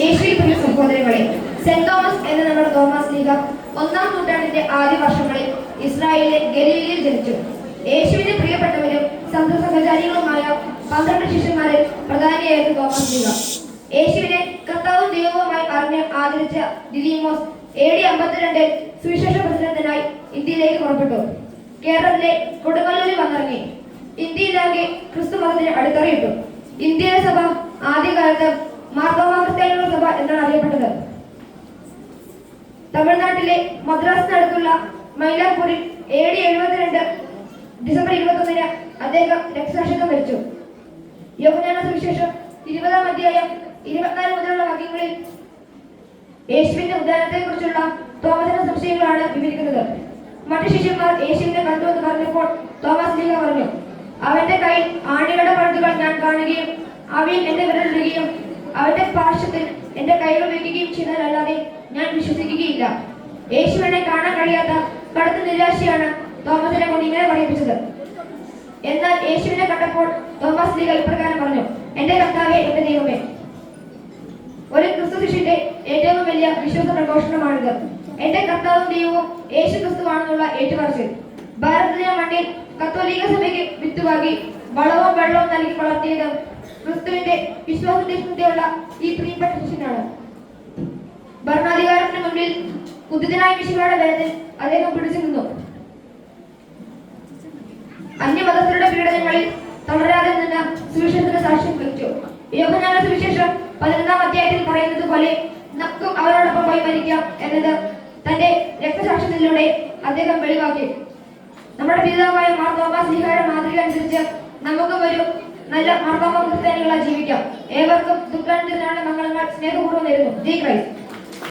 യേശുവിൽ പ്രിയ സഹോദരങ്ങളെ, saint Thomas എന്ന നമ്മുടെ തോമസ് ലീഗ 1-ാം നൂറ്റാണ്ടിന്റെ ആദ്യ വർഷങ്ങളിൽ ഇസ്രായേലിലെ ഗലീലയിൽ ജനിച്ചു. യേശുവിന്റെ പ്രിയപ്പെട്ടവരും സഹചാരികളുമായ 12 ശിഷ്യന്മാരിൽ പ്രധാനിയായിരുന്നു തോമസ് ലീഗ. യേശുവിനെ കർത്താവും ദൈവവുമായി അറിഞ്ഞ് ആദരിച്ച ദിദിമോസ് AD 52 സുവിശേഷ പ്രചരണത്തിനായി ഇന്ത്യയിലേക്ക് പുറപ്പെട്ടു. കേരളത്തിലെ കൊടുങ്ങല്ലൂരിൽ വന്നിറങ്ങി. ഇന്ത്യയിലാകെ ക്രിസ്തു മതത്തിന് അടിത്തറയിട്ടു. ഇന്ത്യയിലെ സഭ ആദ്യകാലത്ത് മാർത്തോമാ ക്രിസ്ത്യാനികളുടെ സഭ എന്നാണ് അറിയപ്പെട്ടത്. തമിഴ്നാട്ടിലെ മദ്രാസിനടുത്തുള്ള മൈലാപ്പൂരിൽ AD 72 ഡിസംബർ 21 അദ്ദേഹം രക്തസാക്ഷിത്വം വരിച്ചു. യോഹന്നാന സുവിശേഷം 20-ാം അധ്യായം 24 മുതലുള്ള വാക്യങ്ങളിൽ യേശുവിന്റെ ഉദാനത്തെ കുറിച്ചുള്ള തോമസിന്റെ സംശയങ്ങളാണ് വിവരിക്കുന്നത്. മറ്റു ശിഷ്യന്മാർ യേശുവിനെ കണ്ടു എന്ന് പറഞ്ഞപ്പോൾ തോമസ് ലീഗ പറഞ്ഞു, അവന്റെ കയ്യിൽ ആണികളുടെ പഴുതുകൾ ഞാൻ കാണുകയും അവയിൽ എന്റെ വിരലിടുകയും അവന്റെ പാർശ്വത്തിൽ എന്റെ കൈകൾ വയ്ക്കുകയും ചെയ്താലല്ലാതെ ഞാൻ വിശ്വസിക്കുകയില്ല. യേശുവിനെ കാണാൻ കഴിയാത്ത കടുത്ത നിരാശയാണ് തോമസിനെ കൊണ്ട് ഇങ്ങനെ പറയിപ്പിച്ചത്. എന്നാൽ യേശുവിനെ കണ്ടപ്പോൾ തോമസ് ലീഗ ഇപ്രകാരം പറഞ്ഞു, എന്റെ കർത്താവേ, എന്റെ ദൈവമേ. ഒരു ക്രിസ്തു ശിഷ്യന്റെ ഏറ്റവും വലിയ വിശ്വാസ പ്രഘോഷണമാണിത്. എന്റെ കർത്താവും ദൈവവും യേശു ക്രിസ്തുവാണെന്നുള്ള ഏറ്റുപറച്ചിൽ ഭാരതീയ മണ്ണിൽ കത്തോലിക്ക സഭയ്ക്ക് വിത്തുവാകി വളവും വെള്ളവും നൽകി വളർത്തിയത് ക്രിസ്തുവിന്റെ വിശ്വാസത്തിലുള്ള ഈ പ്രിയപ്പെട്ട ശിഷ്യനാണ്. ഭരണാധികാരത്തിന് മുന്നിൽ കുതിരനായ മിശിഹായുടെ ബലത്തിൽ അദ്ദേഹം പിടിച്ചു നിന്നു. അന്യമതസ്ഥരുടെ പീഡനങ്ങളിൽ തളരാതെ നിന്ന് സുവിശേഷത്തിന് സാക്ഷ്യം വഹിച്ചു. യോഹന്നാന സുവിശേഷം 11-ാം അധ്യായത്തിൽ പറയുന്നത് പോലെ നമുക്കും അവരോടൊപ്പം പോയി മരിക്കാം എന്നത് തന്റെ രക്തസാക്ഷ്യത്തിലൂടെ അദ്ദേഹം വെളിവാക്കി. നമ്മുടെ പിതാവായ മാർ തോമസ് ലീഗയുടെ മാതൃക അനുസരിച്ച് നമുക്കും ഒരു നല്ല മാർത്തോമാ ക്രിസ്ത്യാനികളായി ജീവിക്കാം. ഏവർക്കും ദുഃഖാന്തരനാണ് മംഗളങ്ങൾ സ്നേഹപൂർവ്വം നേരുന്നു. ജയ് ക്രൈസ്റ്റ്.